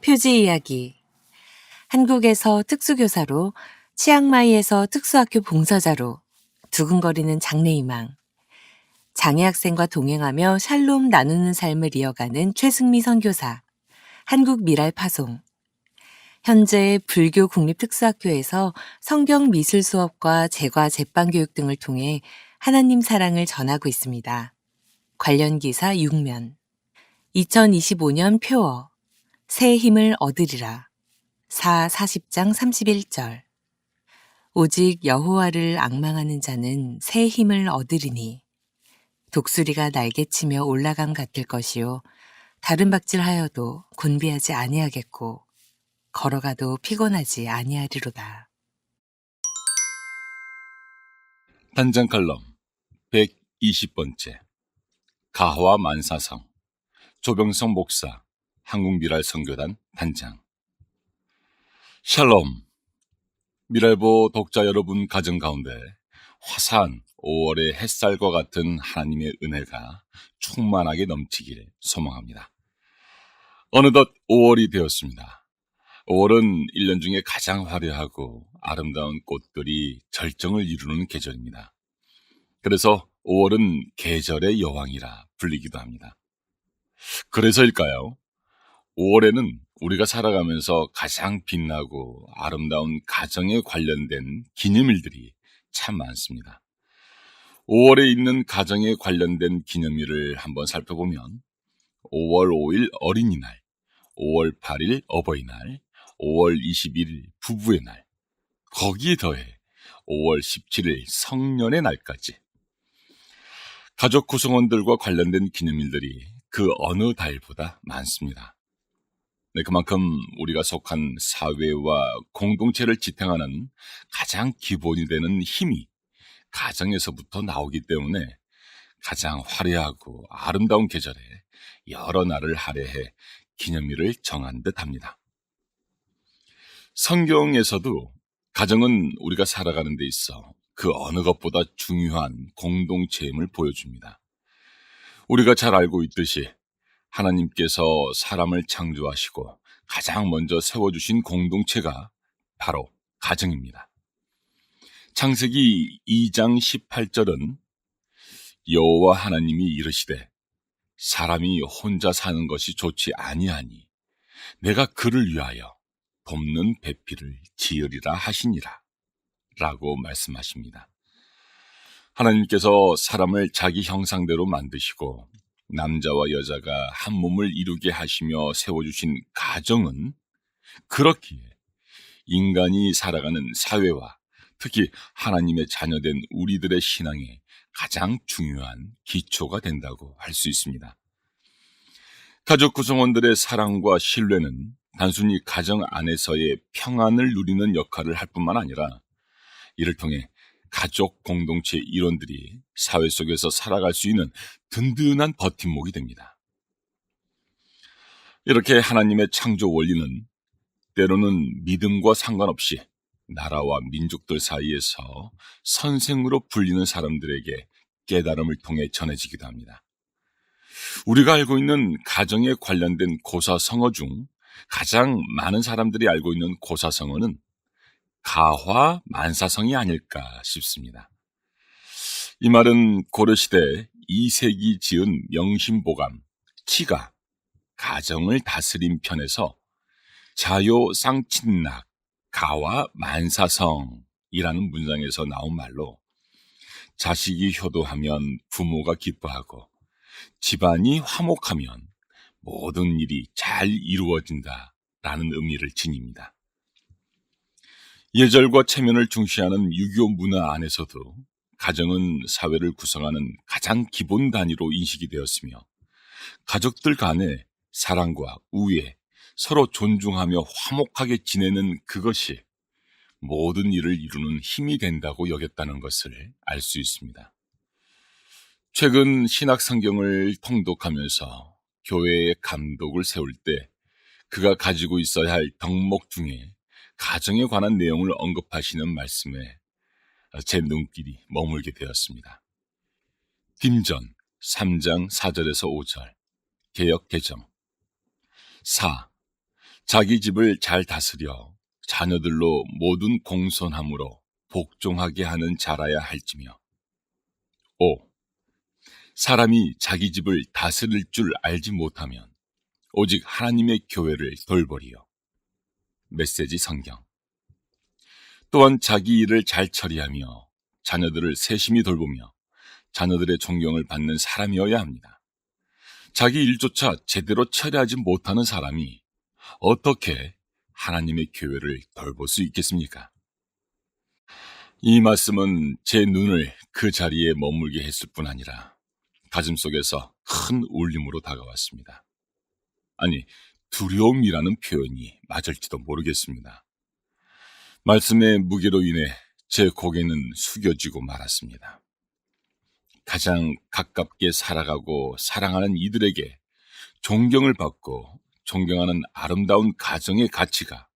표지 이야기. 한국에서 특수교사로, 치앙마이에서 특수학교 봉사자로, 두근거리는 장래희망. 장애 학생과 동행하며 샬롬 나누는 삶을 이어가는 최승미 선교사. 한국 미랄 파송. 현재 불교 국립특수학교에서 성경 미술 수업과 제과 제빵 교육 등을 통해 하나님 사랑을 전하고 있습니다. 관련 기사 6면. 2025년 표어. 새 힘을 얻으리라. 40장 31절. 오직 여호와를 앙망하는 자는 새 힘을 얻으리니 독수리가 날개치며 올라감 같을 것이요 다른 박질하여도 곤비하지 아니하겠고 걸어가도 피곤하지 아니하리로다. 단장 칼럼 120번째 가화 만사성 조병성 목사 한국미랄 선교단 단장. 샬롬. 미랄보 독자 여러분 가정 가운데 화사한 5월의 햇살과 같은 하나님의 은혜가 충만하게 넘치길 소망합니다. 어느덧 5월이 되었습니다. 5월은 1년 중에 가장 화려하고 아름다운 꽃들이 절정을 이루는 계절입니다. 그래서 5월은 계절의 여왕이라 불리기도 합니다. 그래서일까요? 5월에는 우리가 살아가면서 가장 빛나고 아름다운 가정에 관련된 기념일들이 참 많습니다. 5월에 있는 가정에 관련된 기념일을 한번 살펴보면 5월 5일 어린이날, 5월 8일 어버이날, 5월 21일 부부의 날, 거기에 더해 5월 17일 성년의 날까지 가족 구성원들과 관련된 기념일들이 그 어느 달보다 많습니다. 네, 그만큼 우리가 속한 사회와 공동체를 지탱하는 가장 기본이 되는 힘이 가정에서부터 나오기 때문에 가장 화려하고 아름다운 계절에 여러 날을 할애해 기념일을 정한 듯합니다. 성경에서도 가정은 우리가 살아가는 데 있어 그 어느 것보다 중요한 공동체임을 보여줍니다. 우리가 잘 알고 있듯이 하나님께서 사람을 창조하시고 가장 먼저 세워주신 공동체가 바로 가정입니다. 창세기 2장 18절은 여호와 하나님이 이르시되 사람이 혼자 사는 것이 좋지 아니하니 내가 그를 위하여 돕는 배필을 지으리라 하시니라 라고 말씀하십니다. 하나님께서 사람을 자기 형상대로 만드시고 남자와 여자가 한 몸을 이루게 하시며 세워주신 가정은 그렇기에 인간이 살아가는 사회와 특히 하나님의 자녀된 우리들의 신앙에 가장 중요한 기초가 된다고 할 수 있습니다. 가족 구성원들의 사랑과 신뢰는 단순히 가정 안에서의 평안을 누리는 역할을 할 뿐만 아니라 이를 통해 가족 공동체 일원들이 사회 속에서 살아갈 수 있는 든든한 버팀목이 됩니다. 이렇게 하나님의 창조 원리는 때로는 믿음과 상관없이 나라와 민족들 사이에서 선생으로 불리는 사람들에게 깨달음을 통해 전해지기도 합니다. 우리가 알고 있는 가정에 관련된 고사성어 중 가장 많은 사람들이 알고 있는 고사성어는 가화 만사성이 아닐까 싶습니다. 이 말은 고려시대 2세기 지은 명심보감 치가 가정을 다스린 편에서 자요 쌍친낙 가와 만사성이라는 문장에서 나온 말로 자식이 효도하면 부모가 기뻐하고 집안이 화목하면 모든 일이 잘 이루어진다라는 의미를 지닙니다. 예절과 체면을 중시하는 유교 문화 안에서도 가정은 사회를 구성하는 가장 기본 단위로 인식이 되었으며 가족들 간의 사랑과 우애, 서로 존중하며 화목하게 지내는 그것이 모든 일을 이루는 힘이 된다고 여겼다는 것을 알 수 있습니다. 최근 신약 성경을 통독하면서 교회의 감독을 세울 때 그가 가지고 있어야 할 덕목 중에 가정에 관한 내용을 언급하시는 말씀에 제 눈길이 머물게 되었습니다. 딤전 3장 4절에서 5절 개역 개정 4. 자기 집을 잘 다스려 자녀들로 모든 공손함으로 복종하게 하는 자라야 할지며. 5. 사람이 자기 집을 다스릴 줄 알지 못하면 오직 하나님의 교회를 돌보리요. 메시지 성경. 또한 자기 일을 잘 처리하며 자녀들을 세심히 돌보며 자녀들의 존경을 받는 사람이어야 합니다. 자기 일조차 제대로 처리하지 못하는 사람이 어떻게 하나님의 교회를 돌볼 수 있겠습니까? 이 말씀은 제 눈을 그 자리에 머물게 했을 뿐 아니라 가슴속에서 큰 울림으로 다가왔습니다. 아니, 두려움이라는 표현이 맞을지도 모르겠습니다. 말씀의 무게로 인해 제 고개는 숙여지고 말았습니다. 가장 가깝게 살아가고 사랑하는 이들에게 존경을 받고 존경하는 아름다운 가정의 가치가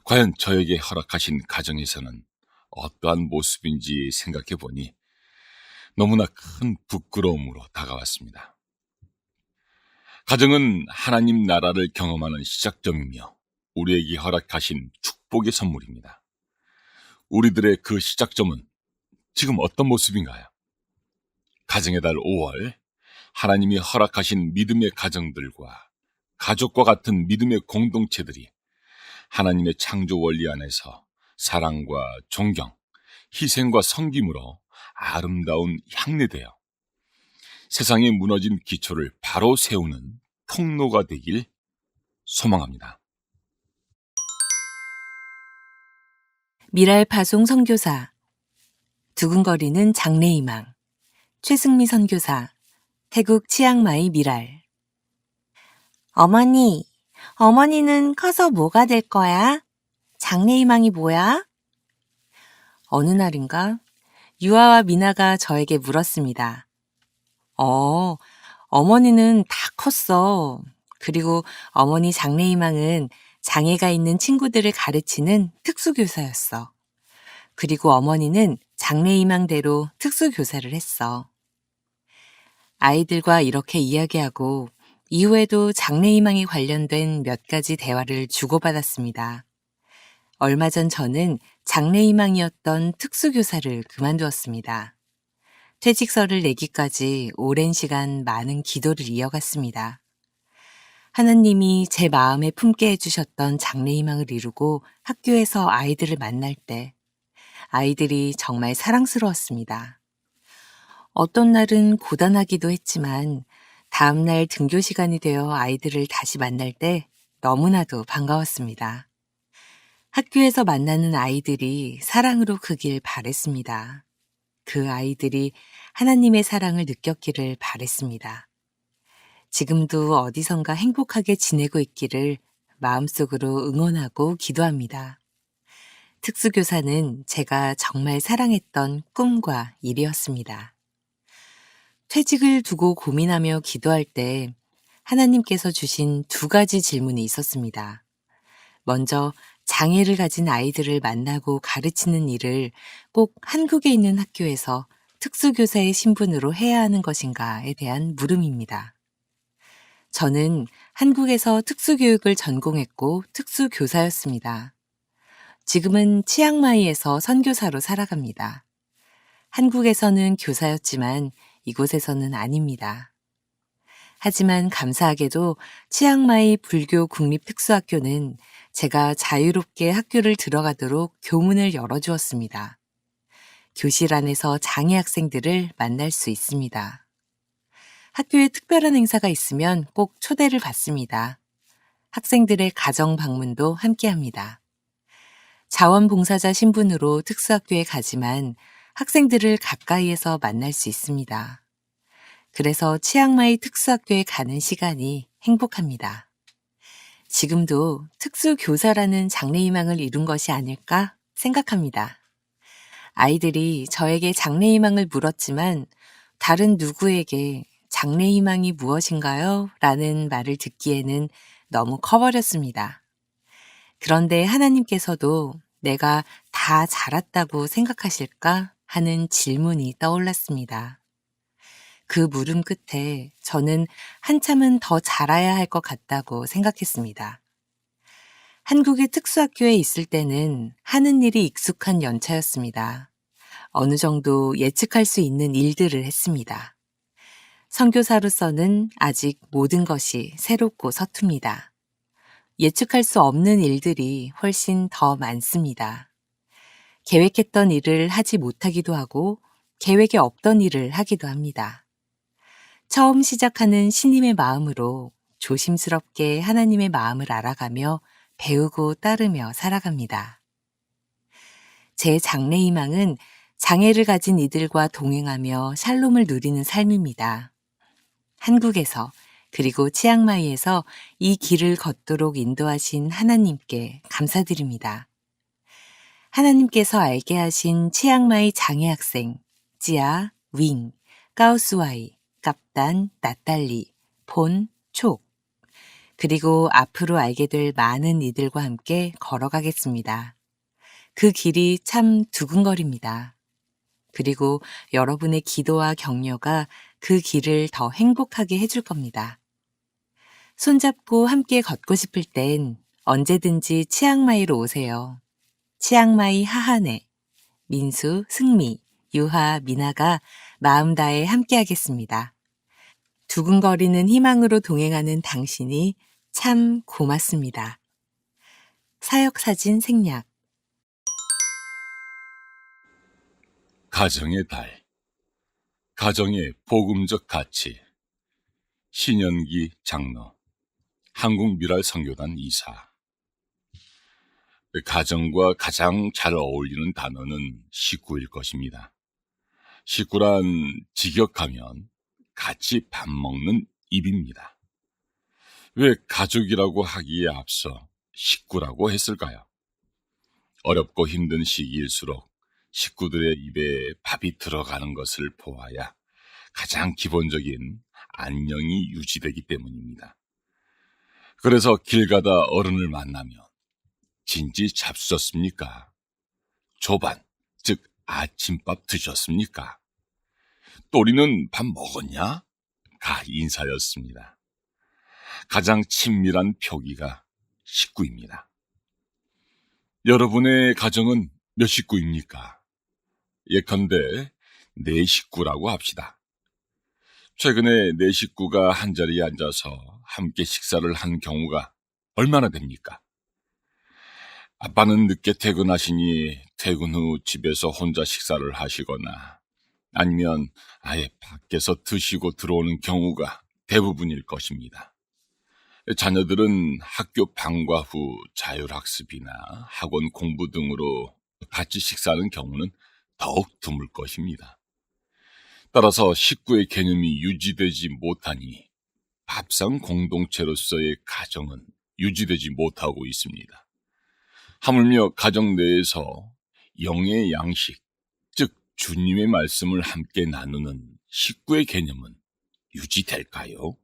과연 저에게 허락하신 가정에서는 어떠한 모습인지 생각해 보니 너무나 큰 부끄러움으로 다가왔습니다. 가정은 하나님 나라를 경험하는 시작점이며 우리에게 허락하신 축복의 선물입니다. 우리들의 그 시작점은 지금 어떤 모습인가요? 가정의 달 5월, 하나님이 허락하신 믿음의 가정들과 가족과 같은 믿음의 공동체들이 하나님의 창조 원리 안에서 사랑과 존경, 희생과 섬김으로 아름다운 향례되어 세상에 무너진 기초를 바로 세우는 통로가 되길 소망합니다. 미랄 파송 선교사, 두근거리는 장래희망, 최승미 선교사, 태국 치앙마이 미랄. 어머니는 커서 뭐가 될 거야? 장래희망이 뭐야? 어느 날인가 유아와 미나가 저에게 물었습니다. 어머니는 다 컸어. 그리고 어머니 장래희망은 장애가 있는 친구들을 가르치는 특수교사였어. 그리고 어머니는 장래희망대로 특수교사를 했어. 아이들과 이렇게 이야기하고 이후에도 장래희망에 관련된 몇 가지 대화를 주고받았습니다. 얼마 전 저는 장래희망이었던 특수교사를 그만두었습니다. 퇴직서를 내기까지 오랜 시간 많은 기도를 이어갔습니다. 하나님이 제 마음에 품게 해주셨던 장래희망을 이루고 학교에서 아이들을 만날 때 아이들이 정말 사랑스러웠습니다. 어떤 날은 고단하기도 했지만 다음날 등교 시간이 되어 아이들을 다시 만날 때 너무나도 반가웠습니다. 학교에서 만나는 아이들이 사랑으로 크길 바랬습니다. 그 아이들이 하나님의 사랑을 느꼈기를 바랬습니다. 지금도 어디선가 행복하게 지내고 있기를 마음속으로 응원하고 기도합니다. 특수교사는 제가 정말 사랑했던 꿈과 일이었습니다. 퇴직을 두고 고민하며 기도할 때 하나님께서 주신 2가지 질문이 있었습니다. 먼저 장애를 가진 아이들을 만나고 가르치는 일을 꼭 한국에 있는 학교에서 특수교사의 신분으로 해야 하는 것인가에 대한 물음입니다. 저는 한국에서 특수교육을 전공했고 특수교사였습니다. 지금은 치앙마이에서 선교사로 살아갑니다. 한국에서는 교사였지만 이곳에서는 아닙니다. 하지만 감사하게도 치앙마이 불교 국립특수학교는 제가 자유롭게 학교를 들어가도록 교문을 열어주었습니다. 교실 안에서 장애 학생들을 만날 수 있습니다. 학교에 특별한 행사가 있으면 꼭 초대를 받습니다. 학생들의 가정 방문도 함께합니다. 자원봉사자 신분으로 특수학교에 가지만 학생들을 가까이에서 만날 수 있습니다. 그래서 치앙마이 특수학교에 가는 시간이 행복합니다. 지금도 특수교사라는 장래희망을 이룬 것이 아닐까 생각합니다. 아이들이 저에게 장래희망을 물었지만 다른 누구에게 장래희망이 무엇인가요? 라는 말을 듣기에는 너무 커버렸습니다. 그런데 하나님께서도 내가 다 자랐다고 생각하실까 하는 질문이 떠올랐습니다. 그 물음 끝에 저는 한참은 더 자라야 할 것 같다고 생각했습니다. 한국의 특수학교에 있을 때는 하는 일이 익숙한 연차였습니다. 어느 정도 예측할 수 있는 일들을 했습니다. 선교사로서는 아직 모든 것이 새롭고 서툽니다. 예측할 수 없는 일들이 훨씬 더 많습니다. 계획했던 일을 하지 못하기도 하고 계획에 없던 일을 하기도 합니다. 처음 시작하는 신임의 마음으로 조심스럽게 하나님의 마음을 알아가며 배우고 따르며 살아갑니다. 제 장래 희망은 장애를 가진 이들과 동행하며 샬롬을 누리는 삶입니다. 한국에서 그리고 치앙마이에서 이 길을 걷도록 인도하신 하나님께 감사드립니다. 하나님께서 알게 하신 치앙마이 장애 학생, 찌아, 윙, 까우스와이, 깝단, 나탈리, 폰, 촉, 그리고 앞으로 알게 될 많은 이들과 함께 걸어가겠습니다. 그 길이 참 두근거립니다. 그리고 여러분의 기도와 격려가 그 길을 더 행복하게 해줄 겁니다. 손잡고 함께 걷고 싶을 땐 언제든지 치앙마이로 오세요. 치앙마이 하하네, 민수, 승미, 유하, 미나가 마음 다해 함께 하겠습니다. 두근거리는 희망으로 동행하는 당신이 참 고맙습니다. 사역사진 생략. 가정의 달, 가정의 복음적 가치, 신연기 장로, 한국미랄 선교단 이사. 가정과 가장 잘 어울리는 단어는 식구일 것입니다. 식구란 직역하면 같이 밥 먹는 입입니다. 왜 가족이라고 하기에 앞서 식구라고 했을까요? 어렵고 힘든 시기일수록 식구들의 입에 밥이 들어가는 것을 보아야 가장 기본적인 안녕이 유지되기 때문입니다. 그래서 길 가다 어른을 만나면 진지 잡수셨습니까? 조반, 즉 아침밥 드셨습니까? 또리는 밥 먹었냐? 가 인사였습니다. 가장 친밀한 표기가 식구입니다. 여러분의 가정은 몇 식구입니까? 예컨대 네 식구라고 합시다. 최근에 네 식구가 한자리에 앉아서 함께 식사를 한 경우가 얼마나 됩니까? 아빠는 늦게 퇴근하시니 퇴근 후 집에서 혼자 식사를 하시거나 아니면 아예 밖에서 드시고 들어오는 경우가 대부분일 것입니다. 자녀들은 학교 방과 후 자율학습이나 학원 공부 등으로 같이 식사하는 경우는 더욱 드물 것입니다. 따라서 식구의 개념이 유지되지 못하니 밥상 공동체로서의 가정은 유지되지 못하고 있습니다. 하물며 가정 내에서 영의 양식, 즉 주님의 말씀을 함께 나누는 식구의 개념은 유지될까요?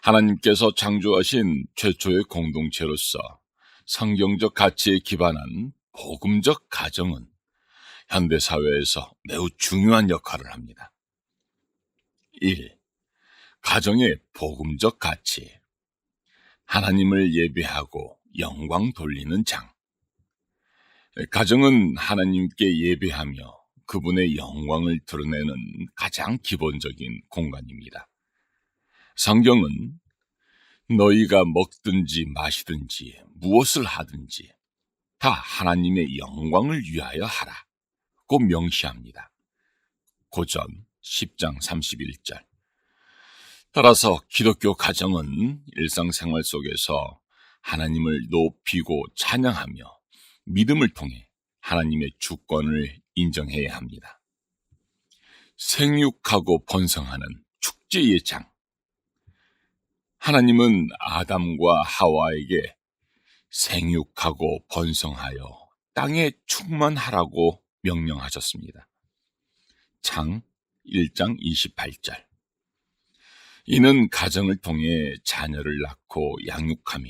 하나님께서 창조하신 최초의 공동체로서 성경적 가치에 기반한 복음적 가정은 현대사회에서 매우 중요한 역할을 합니다. 1. 가정의 복음적 가치. 하나님을 예배하고 영광 돌리는 장. 가정은 하나님께 예배하며 그분의 영광을 드러내는 가장 기본적인 공간입니다. 성경은 너희가 먹든지 마시든지 무엇을 하든지 다 하나님의 영광을 위하여 하라 고 명시합니다. 고전 10장 31절. 따라서 기독교 가정은 일상생활 속에서 하나님을 높이고 찬양하며 믿음을 통해 하나님의 주권을 인정해야 합니다. 생육하고 번성하는 축제의 장. 하나님은 아담과 하와에게 생육하고 번성하여 땅에 충만하라고 명령하셨습니다. 창 1장 28절. 이는 가정을 통해 자녀를 낳고 양육하며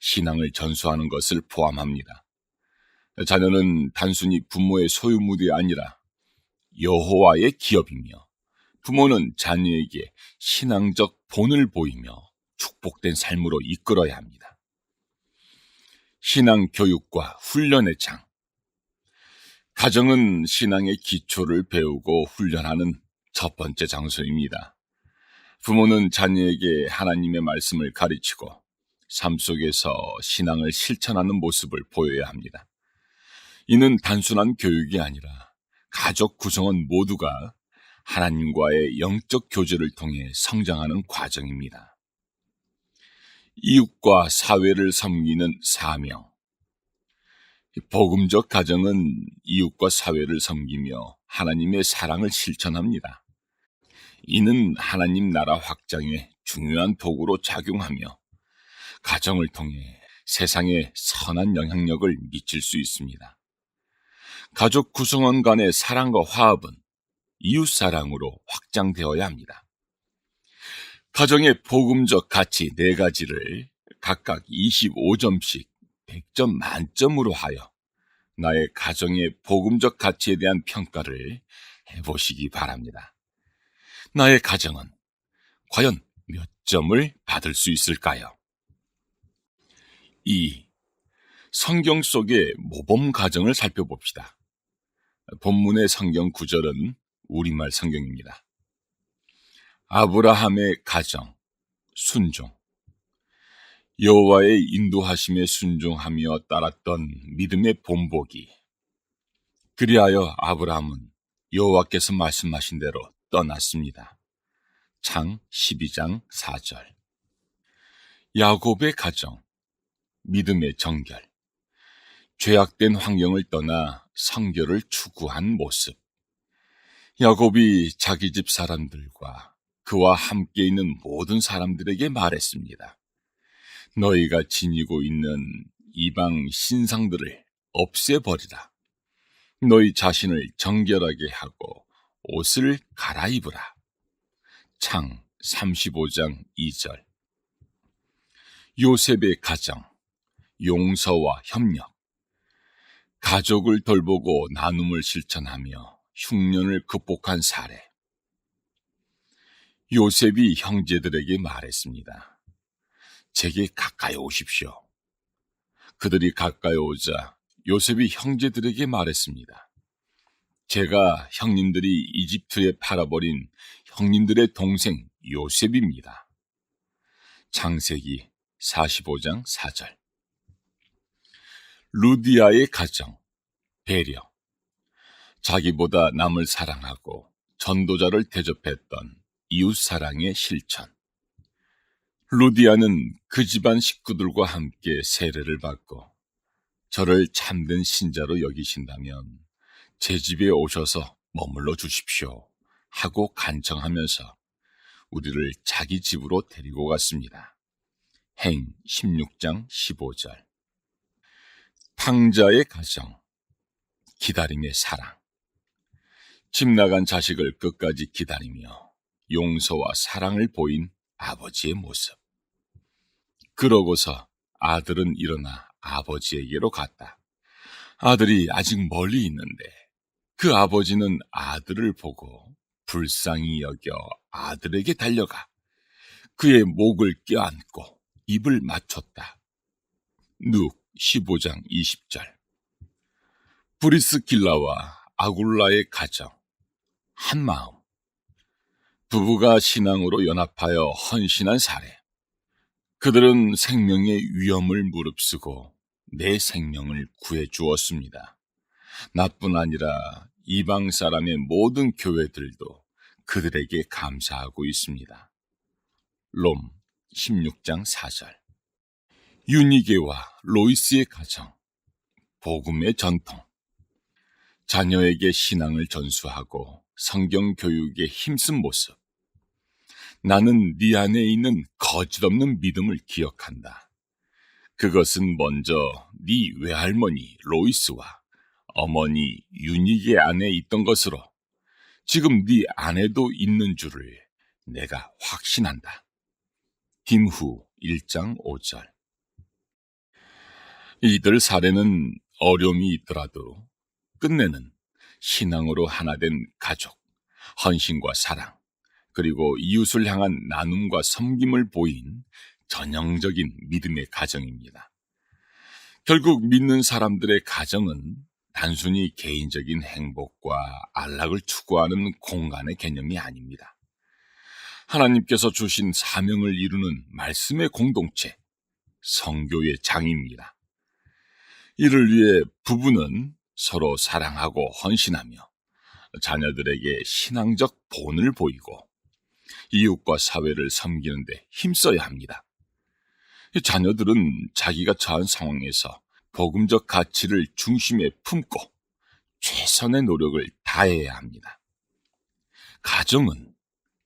신앙을 전수하는 것을 포함합니다. 자녀는 단순히 부모의 소유물이 아니라 여호와의 기업이며 부모는 자녀에게 신앙적 본을 보이며 축복된 삶으로 이끌어야 합니다. 신앙 교육과 훈련의 장. 가정은 신앙의 기초를 배우고 훈련하는 첫 번째 장소입니다. 부모는 자녀에게 하나님의 말씀을 가르치고 삶 속에서 신앙을 실천하는 모습을 보여야 합니다. 이는 단순한 교육이 아니라 가족 구성원 모두가 하나님과의 영적 교제를 통해 성장하는 과정입니다. 이웃과 사회를 섬기는 사명. 복음적 가정은 이웃과 사회를 섬기며 하나님의 사랑을 실천합니다. 이는 하나님 나라 확장에 중요한 도구로 작용하며 가정을 통해 세상에 선한 영향력을 미칠 수 있습니다. 가족 구성원 간의 사랑과 화합은 이웃사랑으로 확장되어야 합니다. 가정의 복음적 가치 4가지를 각각 25점씩 100점 만점으로 하여 나의 가정의 복음적 가치에 대한 평가를 해보시기 바랍니다. 나의 가정은 과연 몇 점을 받을 수 있을까요? 2. 성경 속의 모범 가정을 살펴봅시다. 본문의 성경 구절은 우리말 성경입니다. 아브라함의 가정, 순종. 여호와의 인도하심에 순종하며 따랐던 믿음의 본보기. 그리하여 아브라함은 여호와께서 말씀하신 대로 떠났습니다. 창 12장 4절. 야곱의 가정, 믿음의 정결. 죄악된 환경을 떠나 성결을 추구한 모습. 야곱이 자기 집 사람들과 그와 함께 있는 모든 사람들에게 말했습니다. 너희가 지니고 있는 이방 신상들을 없애버리라. 너희 자신을 정결하게 하고 옷을 갈아입으라. 창 35장 2절. 요셉의 가정, 용서와 협력. 가족을 돌보고 나눔을 실천하며 흉년을 극복한 사례. 요셉이 형제들에게 말했습니다. 제게 가까이 오십시오. 그들이 가까이 오자 요셉이 형제들에게 말했습니다. 제가 형님들이 이집트에 팔아버린 형님들의 동생 요셉입니다. 창세기 45장 4절. 루디아의 가정, 배려. 자기보다 남을 사랑하고 전도자를 대접했던 이웃사랑의 실천. 루디아는 그 집안 식구들과 함께 세례를 받고 저를 참된 신자로 여기신다면 제 집에 오셔서 머물러 주십시오 하고 간청하면서 우리를 자기 집으로 데리고 갔습니다. 행 16장 15절. 탕자의 가정, 기다림의 사랑. 집 나간 자식을 끝까지 기다리며 용서와 사랑을 보인 아버지의 모습. 그러고서 아들은 일어나 아버지에게로 갔다. 아들이 아직 멀리 있는데 그 아버지는 아들을 보고 불쌍히 여겨 아들에게 달려가 그의 목을 껴안고 입을 맞췄다. 눅 15장 20절. 브리스길라와 아굴라의 가정, 한마음. 부부가 신앙으로 연합하여 헌신한 사례. 그들은 생명의 위험을 무릅쓰고 내 생명을 구해 주었습니다. 나뿐 아니라 이방 사람의 모든 교회들도 그들에게 감사하고 있습니다. 롬 16장 4절. 유니게와 로이스의 가정, 복음의 전통. 자녀에게 신앙을 전수하고 성경 교육에 힘쓴 모습. 나는 네 안에 있는 거짓없는 믿음을 기억한다. 그것은 먼저 네 외할머니 로이스와 어머니 유니게 안에 있던 것으로 지금 네 안에도 있는 줄을 내가 확신한다. 김후 1장 5절. 이들 사례는 어려움이 있더라도 끝내는 신앙으로 하나 된 가족, 헌신과 사랑, 그리고 이웃을 향한 나눔과 섬김을 보인 전형적인 믿음의 가정입니다. 결국 믿는 사람들의 가정은 단순히 개인적인 행복과 안락을 추구하는 공간의 개념이 아닙니다. 하나님께서 주신 사명을 이루는 말씀의 공동체, 성교의 장입니다. 이를 위해 부부는 서로 사랑하고 헌신하며 자녀들에게 신앙적 본을 보이고 이웃과 사회를 섬기는 데 힘써야 합니다. 자녀들은 자기가 처한 상황에서 복음적 가치를 중심에 품고 최선의 노력을 다해야 합니다. 가정은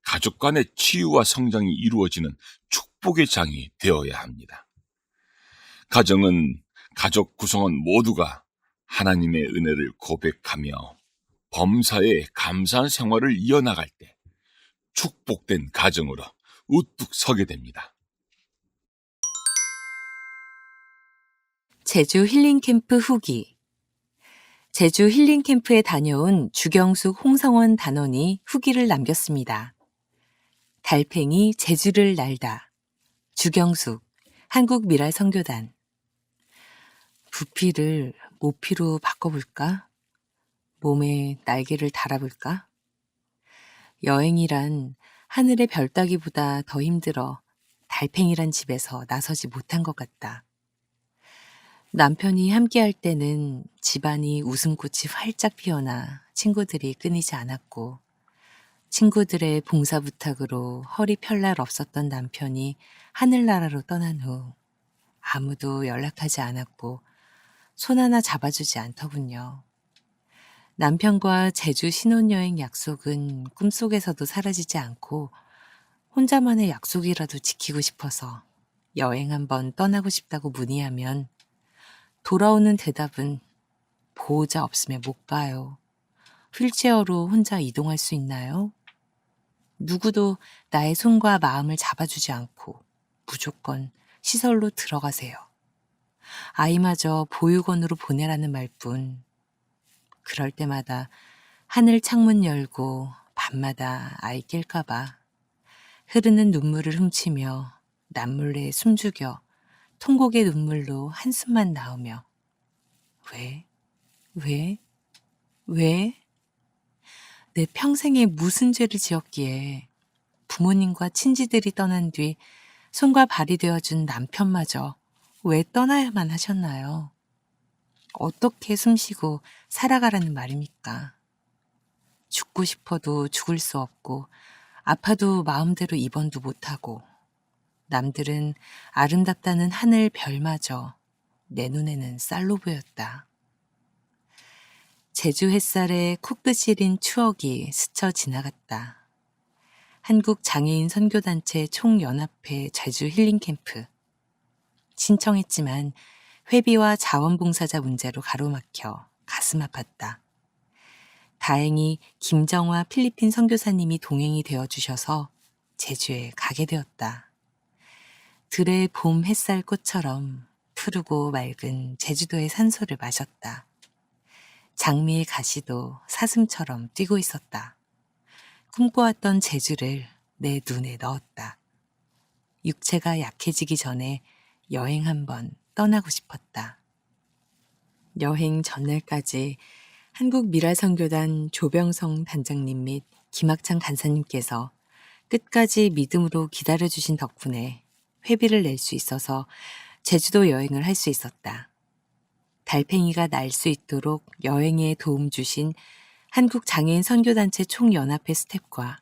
가족 간의 치유와 성장이 이루어지는 축복의 장이 되어야 합니다. 가정은 가족 구성원 모두가 하나님의 은혜를 고백하며 범사에 감사한 생활을 이어나갈 때 축복된 가정으로 우뚝 서게 됩니다. 제주 힐링캠프 후기. 제주 힐링캠프에 다녀온 주경숙 홍성원 단원이 후기를 남겼습니다. 달팽이 제주를 날다. 주경숙, 한국미랄선교단. 부피를 모피로 바꿔볼까? 몸에 날개를 달아볼까? 여행이란 하늘의 별 따기보다 더 힘들어 달팽이란 집에서 나서지 못한 것 같다. 남편이 함께할 때는 집안이 웃음꽃이 활짝 피어나 친구들이 끊이지 않았고, 친구들의 봉사 부탁으로 허리 펼 날 없었던 남편이 하늘나라로 떠난 후 아무도 연락하지 않았고 손 하나 잡아주지 않더군요. 남편과 제주 신혼여행 약속은 꿈속에서도 사라지지 않고 혼자만의 약속이라도 지키고 싶어서 여행 한번 떠나고 싶다고 문의하면 돌아오는 대답은 보호자 없으면 못 가요. 휠체어로 혼자 이동할 수 있나요? 누구도 나의 손과 마음을 잡아주지 않고 무조건 시설로 들어가세요. 아이마저 보육원으로 보내라는 말뿐. 그럴 때마다 하늘 창문 열고 밤마다 아이 깰까봐 흐르는 눈물을 훔치며 남몰래 숨죽여 통곡의 눈물로 한숨만 나오며 왜? 내 평생에 무슨 죄를 지었기에 부모님과 친지들이 떠난 뒤 손과 발이 되어준 남편마저 왜 떠나야만 하셨나요? 어떻게 숨쉬고 살아가라는 말입니까? 죽고 싶어도 죽을 수 없고 아파도 마음대로 입원도 못하고 남들은 아름답다는 하늘 별마저 내 눈에는 쌀로 보였다. 제주 햇살에 코끝 시린 추억이 스쳐 지나갔다. 한국장애인 선교단체 총연합회 제주 힐링캠프. 신청했지만 회비와 자원봉사자 문제로 가로막혀 가슴 아팠다. 다행히 김정화 필리핀 선교사님이 동행이 되어주셔서 제주에 가게 되었다. 들의 봄 햇살 꽃처럼 푸르고 맑은 제주도의 산소를 마셨다. 장미의 가시도 사슴처럼 뛰고 있었다. 꿈꿔왔던 제주를 내 눈에 넣었다. 육체가 약해지기 전에 여행 한번 떠나고 싶었다. 여행 전날까지 한국미랄선교단 조병성 단장님 및 김학창 간사님께서 끝까지 믿음으로 기다려주신 덕분에 회비를 낼 수 있어서 제주도 여행을 할 수 있었다. 달팽이가 날 수 있도록 여행에 도움 주신 한국장애인 선교단체 총연합회 스태프과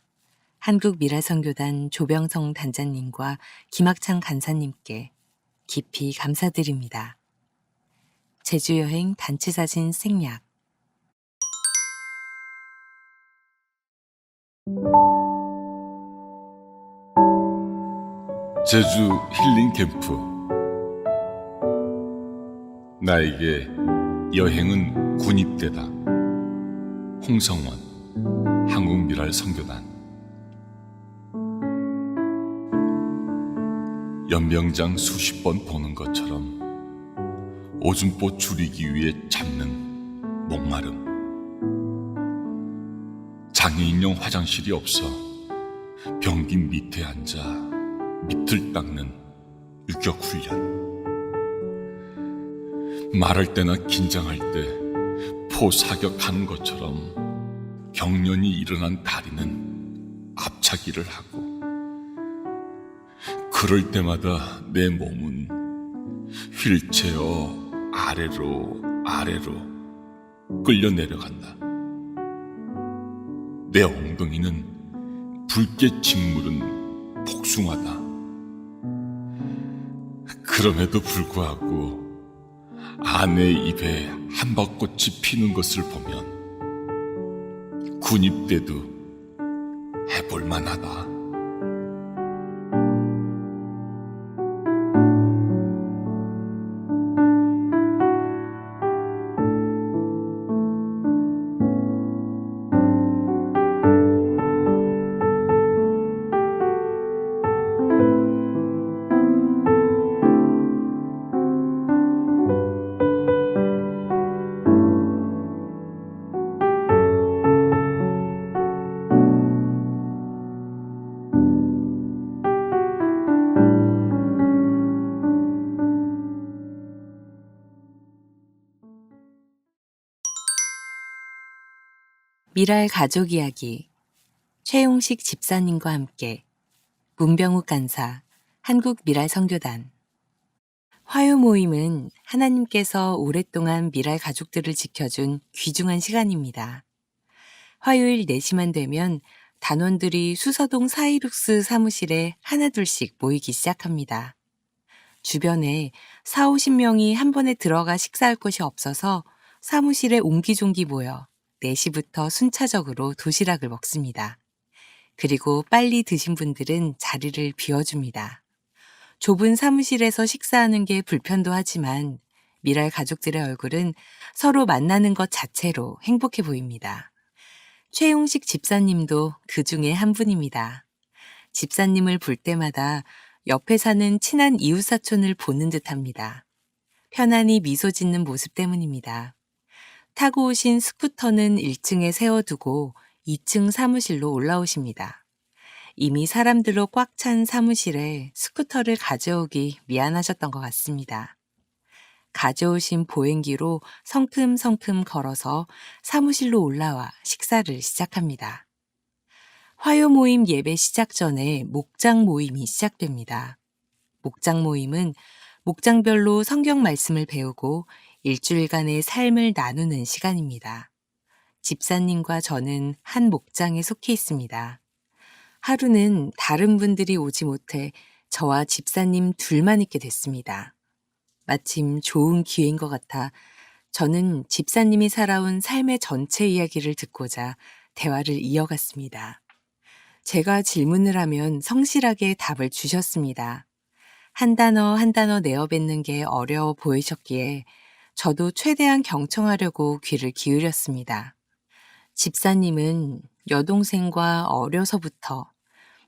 한국미랄선교단 조병성 단장님과 김학창 간사님께 깊이 감사드립니다. 제주여행 단체사진 생략. 제주 힐링 캠프. 나에게 여행은 군입대다. 홍성원, 한국미랄 선교단. 연병장 수십 번 보는 것처럼 오줌보 줄이기 위해 참는 목마름. 장애인용 화장실이 없어 변기 밑에 앉아 밑을 닦는 유격훈련. 말할 때나 긴장할 때 포 사격하는 것처럼 경련이 일어난 다리는 앞차기를 하고, 그럴 때마다 내 몸은 휠체어 아래로 끌려 내려간다. 내 엉덩이는 붉게 짓무른 복숭아다. 그럼에도 불구하고 아내 입에 한박꽃이 피는 것을 보면 군입대도 해볼 만하다. 미랄 가족 이야기, 최용식 집사님과 함께, 문병욱 간사, 한국미랄 선교단. 화요 모임은 하나님께서 오랫동안 미랄 가족들을 지켜준 귀중한 시간입니다. 화요일 4시만 되면 단원들이 수서동 사이룩스 사무실에 하나둘씩 모이기 시작합니다. 주변에 4, 50명이 한 번에 들어가 식사할 곳이 없어서 사무실에 옹기종기 모여 4시부터 순차적으로 도시락을 먹습니다. 그리고 빨리 드신 분들은 자리를 비워줍니다. 좁은 사무실에서 식사하는 게 불편도 하지만 미랄 가족들의 얼굴은 서로 만나는 것 자체로 행복해 보입니다. 최용식 집사님도 그 중에 한 분입니다. 집사님을 볼 때마다 옆에 사는 친한 이웃사촌을 보는 듯합니다. 편안히 미소 짓는 모습 때문입니다. 타고 오신 스쿠터는 1층에 세워두고 2층 사무실로 올라오십니다. 이미 사람들로 꽉 찬 사무실에 스쿠터를 가져오기 미안하셨던 것 같습니다. 가져오신 보행기로 성큼성큼 걸어서 사무실로 올라와 식사를 시작합니다. 화요 모임 예배 시작 전에 목장 모임이 시작됩니다. 목장 모임은 목장별로 성경 말씀을 배우고 일주일간의 삶을 나누는 시간입니다. 집사님과 저는 한 목장에 속해 있습니다. 하루는 다른 분들이 오지 못해 저와 집사님 둘만 있게 됐습니다. 마침 좋은 기회인 것 같아 저는 집사님이 살아온 삶의 전체 이야기를 듣고자 대화를 이어갔습니다. 제가 질문을 하면 성실하게 답을 주셨습니다. 한 단어 한 단어 내어뱉는 게 어려워 보이셨기에 저도 최대한 경청하려고 귀를 기울였습니다. 집사님은 여동생과 어려서부터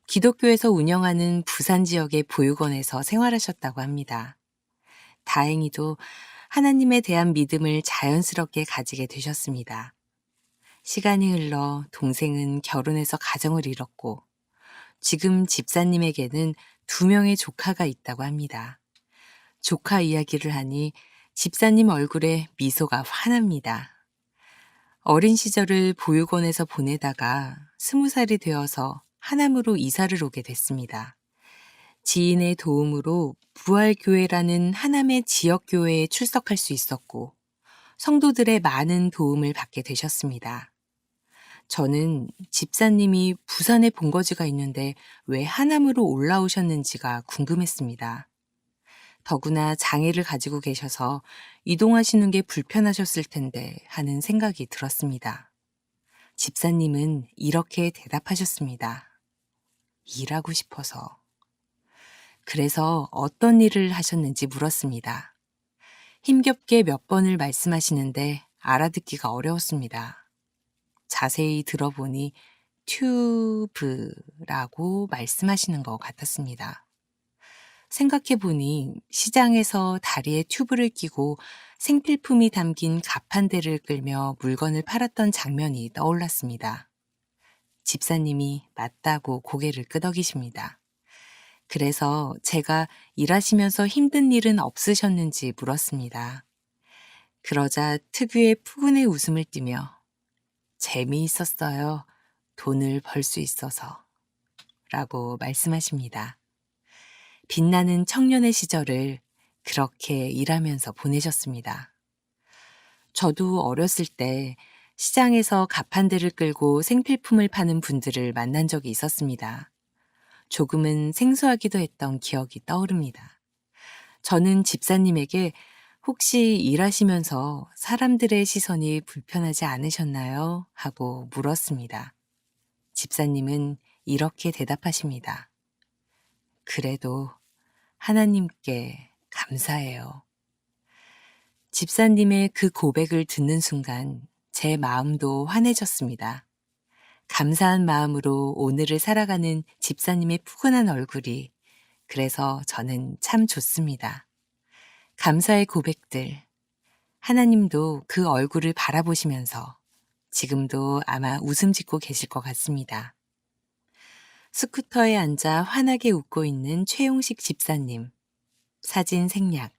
기독교에서 운영하는 부산 지역의 보육원에서 생활하셨다고 합니다. 다행히도 하나님에 대한 믿음을 자연스럽게 가지게 되셨습니다. 시간이 흘러 동생은 결혼해서 가정을 이뤘고 지금 집사님에게는 2명의 조카가 있다고 합니다. 조카 이야기를 하니 집사님 얼굴에 미소가 환합니다. 어린 시절을 보육원에서 보내다가 20살이 되어서 하남으로 이사를 오게 됐습니다. 지인의 도움으로 부활교회라는 하남의 지역교회에 출석할 수 있었고 성도들의 많은 도움을 받게 되셨습니다. 저는 집사님이 부산에 본거지가 있는데 왜 하남으로 올라오셨는지가 궁금했습니다. 더구나 장애를 가지고 계셔서 이동하시는 게 불편하셨을 텐데 하는 생각이 들었습니다. 집사님은 이렇게 대답하셨습니다. 일하고 싶어서. 그래서 어떤 일을 하셨는지 물었습니다. 힘겹게 몇 번을 말씀하시는데 알아듣기가 어려웠습니다. 자세히 들어보니 튜브라고 말씀하시는 것 같았습니다. 생각해보니 시장에서 다리에 튜브를 끼고 생필품이 담긴 가판대를 끌며 물건을 팔았던 장면이 떠올랐습니다. 집사님이 맞다고 고개를 끄덕이십니다. 그래서 제가 일하시면서 힘든 일은 없으셨는지 물었습니다. 그러자 특유의 푸근의 웃음을 띠며 재미있었어요. 돈을 벌 수 있어서. 라고 말씀하십니다. 빛나는 청년의 시절을 그렇게 일하면서 보내셨습니다. 저도 어렸을 때 시장에서 가판대를 끌고 생필품을 파는 분들을 만난 적이 있었습니다. 조금은 생소하기도 했던 기억이 떠오릅니다. 저는 집사님에게 혹시 일하시면서 사람들의 시선이 불편하지 않으셨나요? 하고 물었습니다. 집사님은 이렇게 대답하십니다. 그래도 하나님께 감사해요. 집사님의 그 고백을 듣는 순간 제 마음도 환해졌습니다. 감사한 마음으로 오늘을 살아가는 집사님의 푸근한 얼굴이 그래서 저는 참 좋습니다. 감사의 고백들, 하나님도 그 얼굴을 바라보시면서 지금도 아마 웃음 짓고 계실 것 같습니다. 스쿠터에 앉아 환하게 웃고 있는 최용식 집사님, 사진 생략.